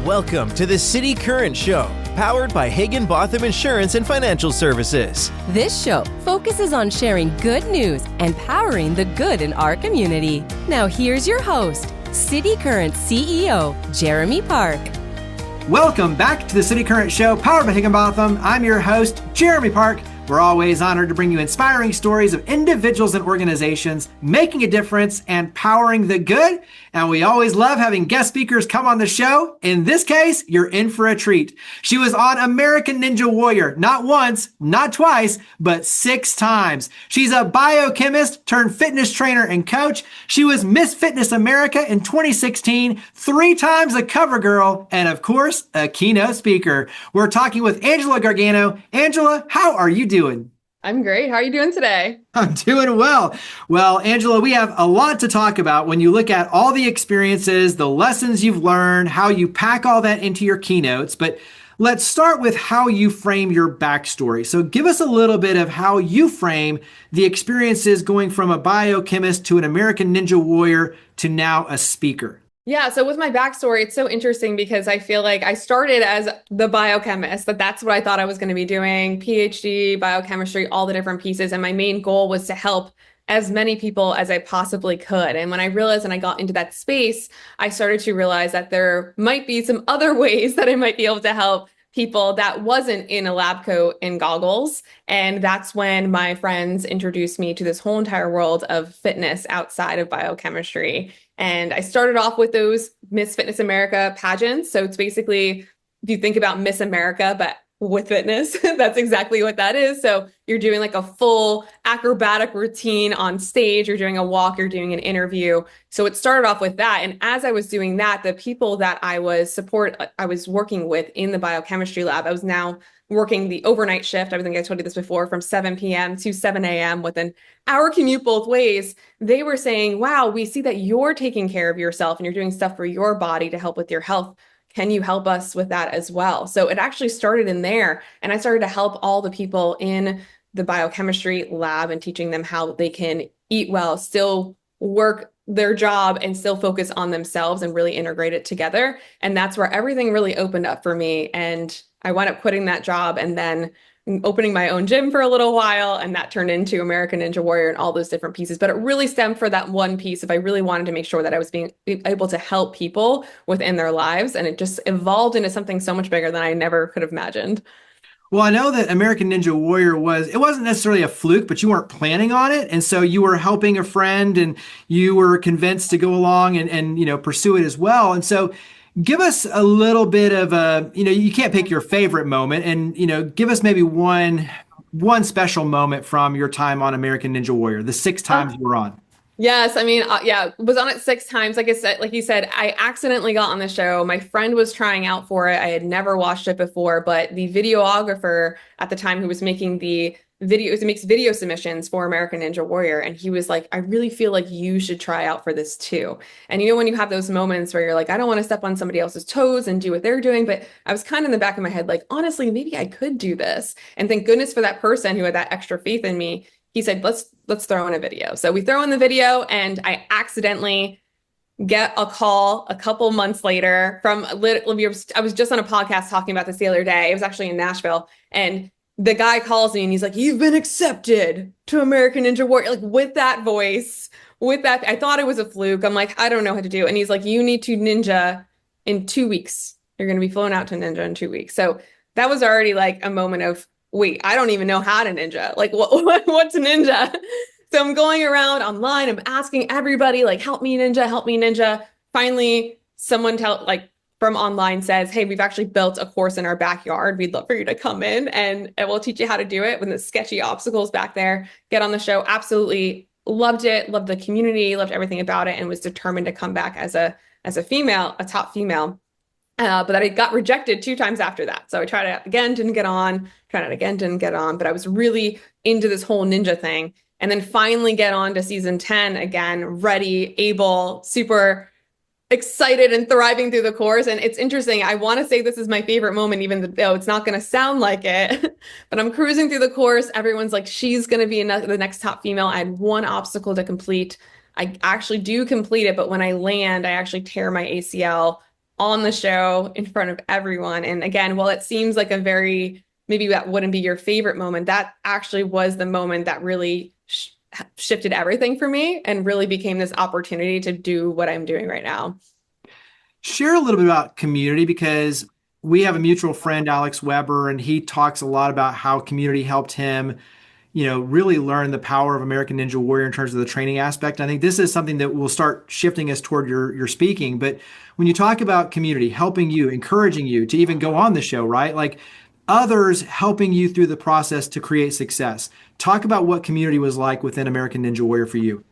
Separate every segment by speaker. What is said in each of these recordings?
Speaker 1: Welcome to the City Current Show, powered by Higginbotham Insurance and Financial Services.
Speaker 2: This show focuses on sharing good news and powering the good in our community. Now here's your host, City Current CEO, Jeremy Park.
Speaker 3: Welcome back to the City Current Show, powered by Higginbotham. I'm your host, Jeremy Park. We're always honored to bring you inspiring stories of individuals and organizations making a difference and powering the good. And we always love having guest speakers come on the show. In this case, you're in for a treat. She was on American Ninja Warrior, not once, not twice, but 6 times. She's a biochemist turned fitness trainer and coach. She was Miss Fitness America in 2016, 3 times a cover girl, and of course, a keynote speaker. We're talking with Angela Gargano. Angela, how are you doing?
Speaker 4: I'm great. How are you doing today?
Speaker 3: I'm doing well. Well, Angela, we have a lot to talk about when you look at all the experiences, the lessons you've learned, how you pack all that into your keynotes. But let's start with how you frame your backstory. So give us a little bit of how you frame the experiences going from a biochemist to an American Ninja Warrior to now a speaker.
Speaker 4: Yeah, so with my backstory, it's so interesting because I feel like I started as the biochemist, that's what I thought I was going to be doing, PhD, biochemistry, all the different pieces. And my main goal was to help as many people as I possibly could. And when I realized and I got into that space, I started to realize that there might be some other ways that I might be able to help people that wasn't in a lab coat and goggles. And that's when my friends introduced me to this whole entire world of fitness outside of biochemistry. And I started off with those Miss Fitness America pageants. So it's basically, if you think about Miss America, but with fitness, that's exactly what that is. So you're doing like a full acrobatic routine on stage, you're doing a walk, you're doing an interview. So it started off with that. And as I was doing that, the people that I was working with in the biochemistry lab, I was now working the overnight shift. I think I told you this before, from 7 p.m. to 7 a.m. with an hour commute both ways. They were saying, wow, we see that you're taking care of yourself and you're doing stuff for your body to help with your health. Can you help us with that as well? So it actually started in there. And I started to help all the people in the biochemistry lab and teaching them how they can eat well, still work their job and still focus on themselves and really integrate it together. And that's where everything really opened up for me. And I wound up quitting that job and then opening my own gym for a little while. And that turned into American Ninja Warrior and all those different pieces. But it really stemmed for that one piece if I really wanted to make sure that I was being able to help people within their lives. And it just evolved into something so much bigger than I never could have imagined.
Speaker 3: Well, I know that American Ninja Warrior it wasn't necessarily a fluke, but you weren't planning on it. And so you were helping a friend and you were convinced to go along and pursue it as well. And so give us a little bit of you can't pick your favorite moment and, give us maybe one special moment from your time on American Ninja Warrior, the 6 times you were on.
Speaker 4: Yes. I mean, was on it 6 times. Like you said, I accidentally got on the show. My friend was trying out for it. I had never watched it before, but the videographer at the time who was making the videos, makes video submissions for American Ninja Warrior. And he was like, I really feel like you should try out for this too. And when you have those moments where you're like, I don't want to step on somebody else's toes and do what they're doing, but I was kind of in the back of my head, like, honestly, maybe I could do this. And thank goodness for that person who had that extra faith in me. He said, let's throw in a video. So we throw in the video and I accidentally get a call a couple months later I was just on a podcast talking about this the other day. It was actually in Nashville. And the guy calls me and he's like, you've been accepted to American Ninja Warrior, like with that voice, with that. I thought it was a fluke. I'm like, I don't know how to do. And he's like, you need to ninja in 2 weeks. You're going to be flown out to ninja in 2 weeks. So that was already like a moment of, wait, I don't even know how to ninja. Like what's a ninja? So I'm going around online. I'm asking everybody, like, help me ninja, help me ninja. Finally, someone from online says, hey, we've actually built a course in our backyard. We'd love for you to come in and we'll teach you how to do it when the sketchy obstacles back there. Get on the show. Absolutely loved it. Loved the community, loved everything about it, and was determined to come back as a female, a top female. But I got rejected 2 times after that. So I tried it again, didn't get on, tried it again, didn't get on, but I was really into this whole ninja thing. And then finally get on to season 10 again, ready, able, super excited and thriving through the course. And it's interesting. I want to say this is my favorite moment, even though it's not going to sound like it, but I'm cruising through the course. Everyone's like, she's going to be the next top female. I had 1 obstacle to complete. I actually do complete it, but when I land, I actually tear my ACL on the show in front of everyone. And again, while it seems like maybe that wouldn't be your favorite moment, that actually was the moment that really shifted everything for me and really became this opportunity to do what I'm doing right now.
Speaker 3: Share a little bit about community, because we have a mutual friend, Alex Weber, and he talks a lot about how community helped him, really learn the power of American Ninja Warrior in terms of the training aspect. I think this is something that will start shifting us toward your speaking. But when you talk about community helping you, encouraging you to even go on the show, right? Like others helping you through the process to create success. Talk about what community was like within American Ninja Warrior for you.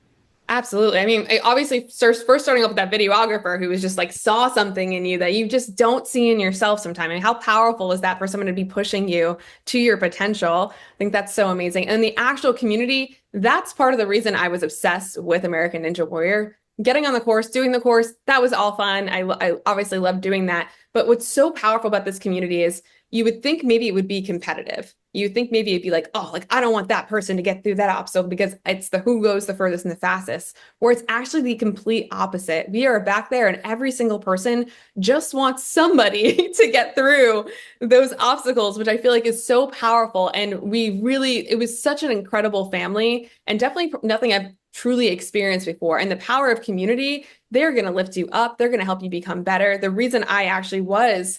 Speaker 4: Absolutely. I mean, obviously, first starting off with that videographer who was just like saw something in you that you just don't see in yourself sometimes. I mean, how powerful is that for someone to be pushing you to your potential? I think that's so amazing. And the actual community, that's part of the reason I was obsessed with American Ninja Warrior. Getting on the course, doing the course, that was all fun. I obviously loved doing that. But what's so powerful about this community is you would think maybe it would be competitive. You think maybe it'd be like, oh, like I don't want that person to get through that obstacle because it's the who goes the furthest and the fastest, where it's actually the complete opposite. We are back there and every single person just wants somebody to get through those obstacles, which I feel like is so powerful. And it was such an incredible family and definitely nothing I've truly experienced before. And the power of community, they're going to lift you up. They're going to help you become better. The reason I actually was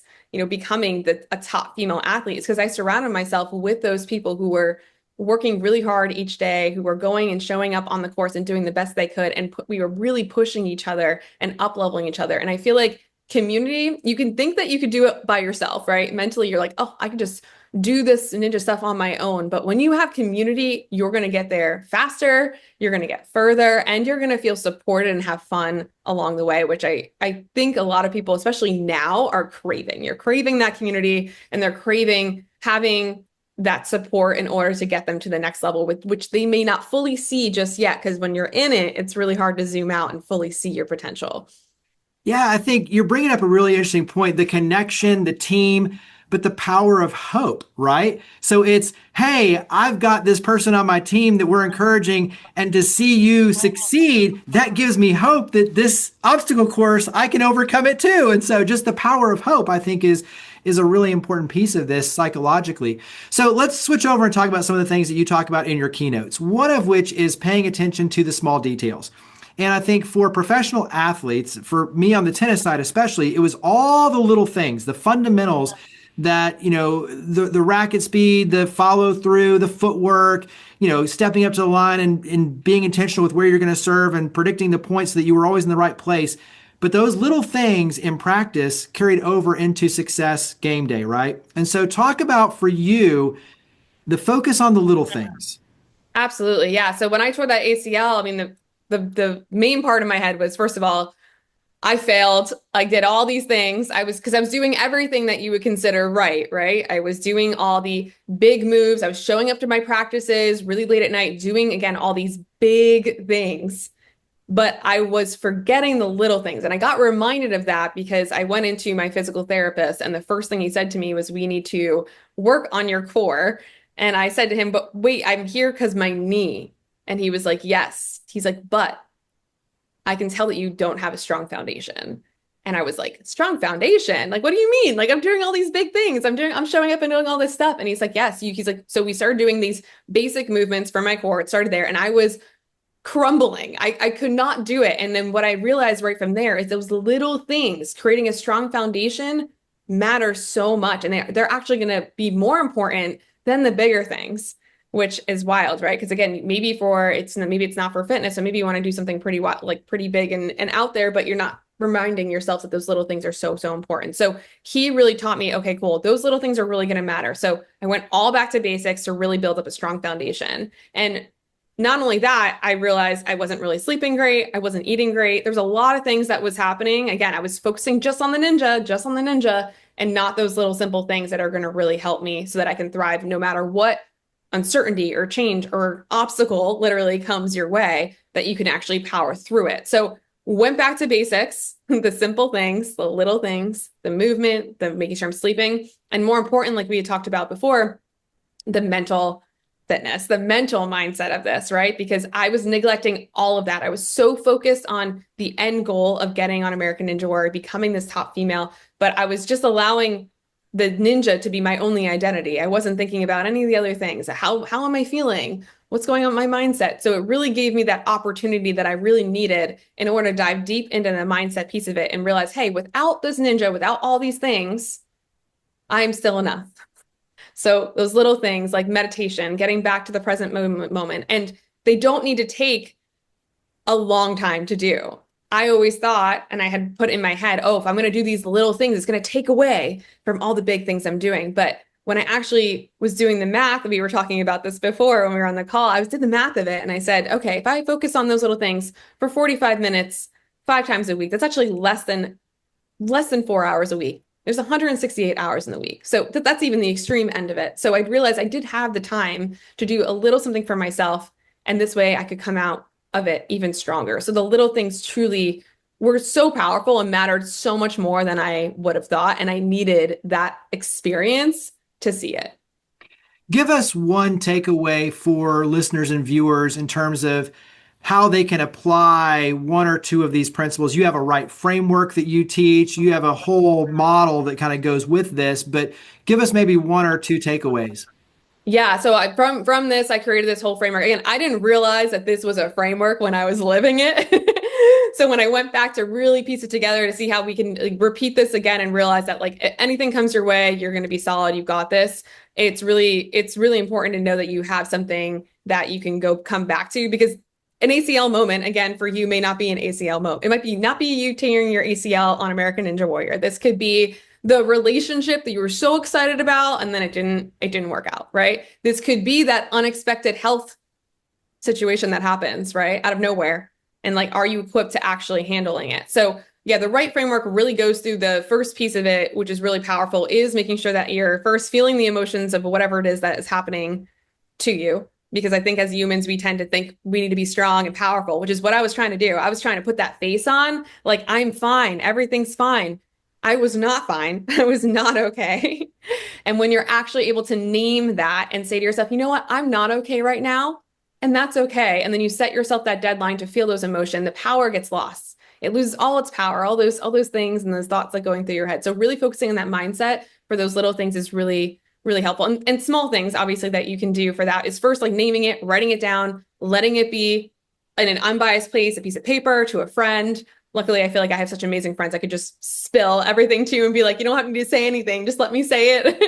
Speaker 4: becoming a top female athlete is because I surrounded myself with those people who were working really hard each day, who were going and showing up on the course and doing the best they could. And we were really pushing each other and up-leveling each other. And I feel like community, you can think that you could do it by yourself, right? Mentally, you're like, oh, I can just do this ninja stuff on my own. But when you have community, you're going to get there faster, you're going to get further, and you're going to feel supported and have fun along the way, which I think a lot of people, especially now, are craving. You're craving that community and they're craving having that support in order to get them to the next level, which they may not fully see just yet, because when you're in it, it's really hard to zoom out and fully see your potential.
Speaker 3: Yeah, I think you're bringing up a really interesting point, the connection, the team, but the power of hope, right? So it's, hey, I've got this person on my team that we're encouraging, and to see you succeed, that gives me hope that this obstacle course, I can overcome it too. And so just the power of hope, I think, is a really important piece of this psychologically. So let's switch over and talk about some of the things that you talk about in your keynotes, one of which is paying attention to the small details. And I think for professional athletes, for me on the tennis side especially, it was all the little things, the fundamentals that, the racket speed, the follow through, the footwork, stepping up to the line and being intentional with where you're going to serve and predicting the points so that you were always in the right place. But those little things in practice carried over into success game day, right? And so talk about, for you, the focus on the little things.
Speaker 4: Absolutely. Yeah. So when I tore that ACL, I mean, the main part of my head was, first of all, I failed. I did all these things. Because I was doing everything that you would consider right? I was doing all the big moves. I was showing up to my practices really late at night, doing, again, all these big things. But I was forgetting the little things. And I got reminded of that because I went into my physical therapist, and the first thing he said to me was, we need to work on your core. And I said to him, but wait, I'm here because my knee. And he was like, yes. He's like, but I can tell that you don't have a strong foundation. And I was like, strong foundation? Like, what do you mean? Like, I'm doing all these big things. I'm showing up and doing all this stuff. And he's like, yes. He's like, so we started doing these basic movements for my core. It started there. And I was crumbling. I could not do it. And then what I realized right from there is those little things, creating a strong foundation, matter so much. And they're actually going to be more important than the bigger things, which is wild, right? Because again, maybe it's not for fitness. So maybe you want to do something pretty wild, like pretty big and out there, but you're not reminding yourself that those little things are so, so important. So he really taught me, okay, cool. Those little things are really going to matter. So I went all back to basics to really build up a strong foundation. And not only that, I realized I wasn't really sleeping great. I wasn't eating great. There's a lot of things that was happening. Again, I was focusing just on the ninja, and not those little simple things that are going to really help me so that I can thrive no matter what uncertainty or change or obstacle literally comes your way, that you can actually power through it. So went back to basics, the simple things, the little things, the movement, the making sure I'm sleeping, and more important, like we had talked about before, the mental fitness, the mental mindset of this, right? Because I was neglecting all of that. I was so focused on the end goal of getting on American Ninja Warrior, becoming this top female, but I was just allowing the ninja to be my only identity. I wasn't thinking about any of the other things. How am I feeling? What's going on in my mindset? So it really gave me that opportunity that I really needed in order to dive deep into the mindset piece of it and realize, hey, without this ninja, without all these things, I'm still enough. So those little things like meditation, getting back to the present moment, and they don't need to take a long time to do. I always thought, and I had put in my head, oh, if I'm going to do these little things, it's going to take away from all the big things I'm doing. But when I actually was doing the math, we were talking about this before when we were on the call, I did the math of it and I said, okay, if I focus on those little things for 45 minutes, 5 times a week, that's actually less than 4 hours a week. There's 168 hours in the week. So that's even the extreme end of it. So I realized I did have the time to do a little something for myself. And this way I could come out of it even stronger. So the little things truly were so powerful and mattered so much more than I would have thought. And I needed that experience to see it.
Speaker 3: Give us one takeaway for listeners and viewers in terms of how they can apply one or two of these principles. You have a right framework that you teach. You have a whole model that kind of goes with this, but give us maybe one or two takeaways.
Speaker 4: Yeah, so from this, I created this whole framework. Again, I didn't realize that this was a framework when I was living it. So when I went back to really piece it together to see how we can repeat this again and realize that like anything comes your way, you're going to be solid. You've got this. It's really important to know that you have something that you can come back to, because an ACL moment, again, for you may not be an ACL moment. It might be not be you tearing your ACL on American Ninja Warrior. This could be the relationship that you were so excited about and then it didn't work out, right? This could be that unexpected health situation that happens, right? Out of nowhere. And like, are you equipped to actually handling it? So yeah, the right framework really goes through the first piece of it, which is really powerful, is making sure that you're first feeling the emotions of whatever it is that is happening to you. Because I think as humans, we tend to think we need to be strong and powerful, which is what I was trying to do. I was trying to put that face on, like, I'm fine, everything's fine. I was not fine. I was not okay. And when you're actually able to name that and say to yourself, you know what, I'm not okay right now, and that's okay. And then you set yourself that deadline to feel those emotions, the power gets lost. It loses all its power, all those things and those thoughts that going through your head. So really focusing on that mindset for those little things is really helpful. And small things, obviously, that you can do for that is first like naming it, writing it down, letting it be in an unbiased place, a piece of paper, to a friend. Luckily, I feel like I have such amazing friends I could just spill everything to and be like, you don't have to say anything, just let me say it.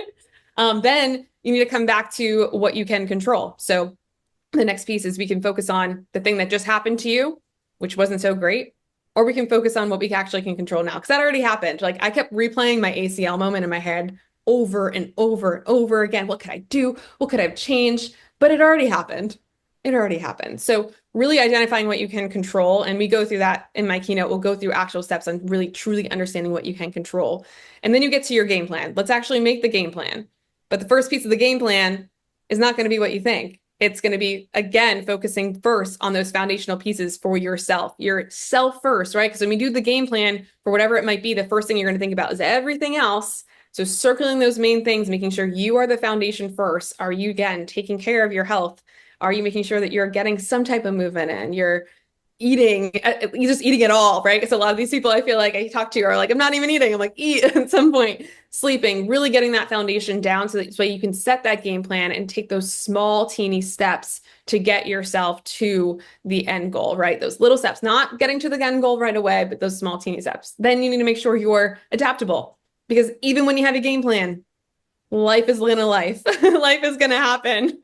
Speaker 4: Then you need to come back to what you can control. So the next piece is we can focus on the thing that just happened to you, which wasn't so great, or we can focus on what we actually can control now, because that already happened. Like I kept replaying my ACL moment in my head over and over and over again. What could I do? What could I have changed? But it already happened. It already happened. So really identifying what you can control. And we go through that in my keynote. We'll go through actual steps on really truly understanding what you can control. And then you get to your game plan. Let's actually make the game plan. But the first piece of the game plan is not going to be what you think. It's going to be, again, focusing first on those foundational pieces for yourself first, right? Because when we do the game plan for whatever it might be, the first thing you're going to think about is everything else. So circling those main things, making sure you are the foundation first. Are you, again, taking care of your health? Are you making sure that you're getting some type of movement in? You're just eating it all, right? Because a lot of these people I feel like I talk to are like, I'm not even eating. I'm like, eat at some point. Sleeping, really getting that foundation down so that you can set that game plan and take those small, teeny steps to get yourself to the end goal, right? Those little steps, not getting to the end goal right away, but those small, teeny steps. Then you need to make sure you're adaptable, because even when you have a game plan, life is gonna life. Life is gonna happen.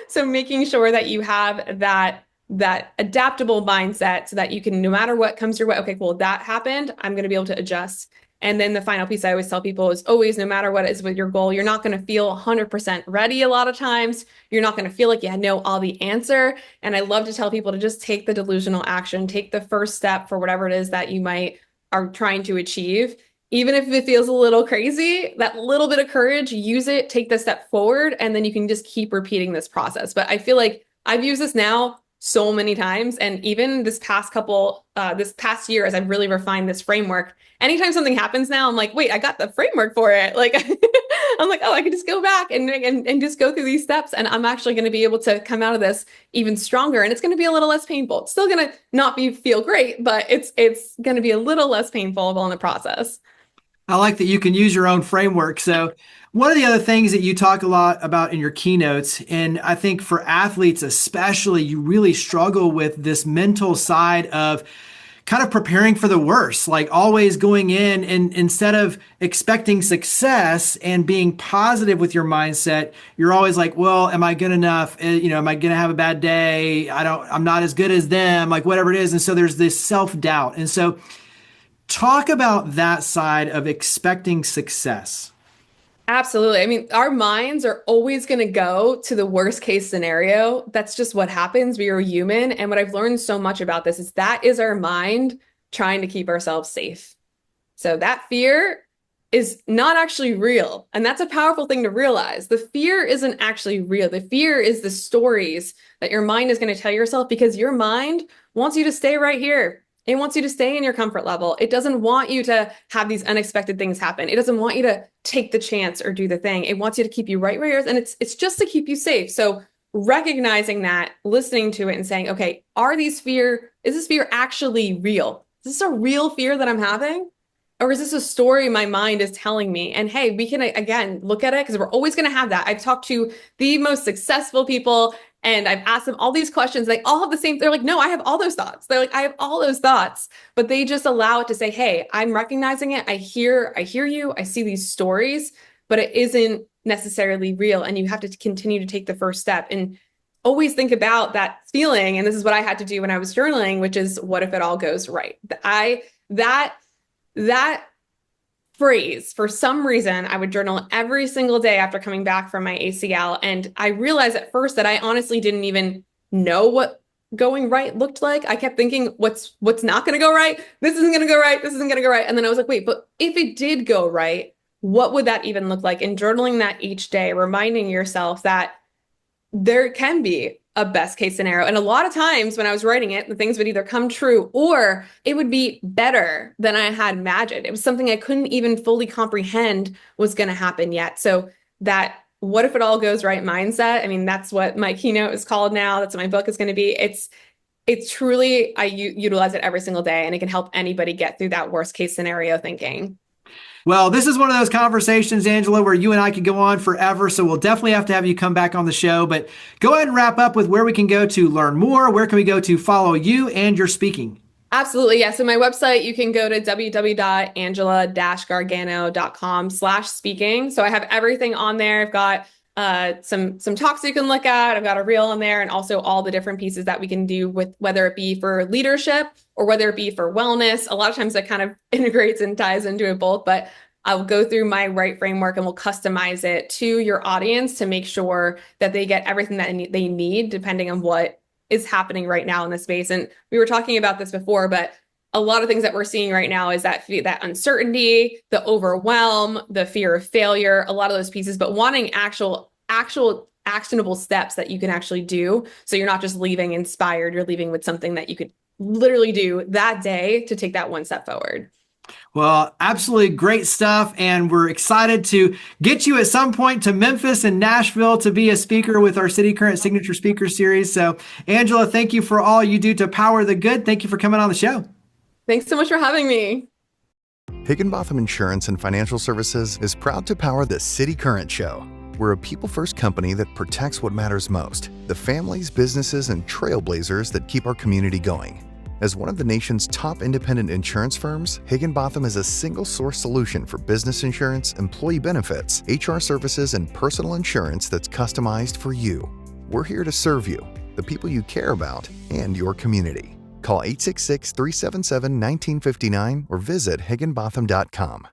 Speaker 4: So making sure that you have that adaptable mindset so that you can, no matter what comes your way, okay, cool, that happened, I'm going to be able to adjust. And then the final piece I always tell people is always, no matter what is with your goal, you're not going to feel 100% ready a lot of times. You're not going to feel like you know all the answer. And I love to tell people to just take the delusional action, take the first step for whatever it is that you are trying to achieve. Even if it feels a little crazy, that little bit of courage, use it, take the step forward, and then you can just keep repeating this process. But I feel like I've used this now so many times. And even this past year, as I've really refined this framework, anytime something happens now, I'm like, wait, I got the framework for it. Like I'm like, oh, I can just go back and just go through these steps, and I'm actually going to be able to come out of this even stronger, and it's going to be a little less painful. It's still going to not feel great, but it's going to be a little less painful in the process.
Speaker 3: I like that you can use your own framework. So, one of the other things that you talk a lot about in your keynotes, and I think for athletes especially, you really struggle with this mental side of kind of preparing for the worst, like always going in and instead of expecting success and being positive with your mindset, you're always like, well, am I good enough? Am I going to have a bad day? I'm not as good as them, like whatever it is. And so there's this self-doubt. And so talk about that side of expecting success.
Speaker 4: Absolutely. I mean, our minds are always going to go to the worst case scenario. That's just what happens. We are human. And what I've learned so much about this is that is our mind trying to keep ourselves safe. So that fear is not actually real. And that's a powerful thing to realize. The fear isn't actually real. The fear is the stories that your mind is going to tell yourself, because your mind wants you to stay right here. It wants you to stay in your comfort level. It doesn't want you to have these unexpected things happen. It doesn't want you to take the chance or do the thing. It wants you to keep you right where you're at, and it's just to keep you safe. So recognizing that, listening to it and saying, okay, is this fear actually real? Is this a real fear that I'm having? Or is this a story my mind is telling me? And hey, we can, again, look at it, because we're always going to have that. I've talked to the most successful people and I've asked them all these questions. They all have the same. They're like, no, I have all those thoughts. They're like, I have all those thoughts, but they just allow it to say, hey, I'm recognizing it. I hear you. I see these stories, but it isn't necessarily real. And you have to continue to take the first step and always think about that feeling. And this is what I had to do when I was journaling, which is, what if it all goes right? That phrase, for some reason, I would journal every single day after coming back from my ACL. And I realized at first that I honestly didn't even know what going right looked like. I kept thinking, what's not going to go right? This isn't going to go right. This isn't going to go right. And then I was like, wait, but if it did go right, what would that even look like? And journaling that each day, reminding yourself that there can be a best case scenario. And a lot of times when I was writing it, the things would either come true or it would be better than I had imagined. It was something I couldn't even fully comprehend was going to happen yet. So that what if it all goes right mindset, I mean, that's what my keynote is called now. That's what my book is going to be. It's truly, I utilize it every single day, and it can help anybody get through that worst case scenario thinking.
Speaker 3: Well, this is one of those conversations, Angela, where you and I could go on forever. So we'll definitely have to have you come back on the show. But go ahead and wrap up with where we can go to learn more. Where can we go to follow you and your speaking?
Speaker 4: Absolutely. Yeah. So my website, you can go to www.angela-gargano.com/speaking. So I have everything on there. I've got some talks you can look at. I've got a reel on there, and also all the different pieces that we can do with, whether it be for leadership or whether it be for wellness. A lot of times that kind of integrates and ties into it both, but I'll go through my right framework and we'll customize it to your audience to make sure that they get everything that they need, depending on what is happening right now in the space. And we were talking about this before, but a lot of things that we're seeing right now is that uncertainty, the overwhelm, the fear of failure, a lot of those pieces, but wanting actual actionable steps that you can actually do. So you're not just leaving inspired, you're leaving with something that you could literally do that day to take that one step forward.
Speaker 3: Well, absolutely great stuff. And we're excited to get you at some point to Memphis and Nashville to be a speaker with our City Current Signature Speaker Series. So, Angela, thank you for all you do to power the good. Thank you for coming on the show.
Speaker 4: Thanks so much for having me.
Speaker 5: Higginbotham Insurance and Financial Services is proud to power the City Current Show. We're a people-first company that protects what matters most, the families, businesses, and trailblazers that keep our community going. As one of the nation's top independent insurance firms, Higginbotham is a single-source solution for business insurance, employee benefits, HR services, and personal insurance that's customized for you. We're here to serve you, the people you care about, and your community. Call 866-377-1959 or visit higginbotham.com.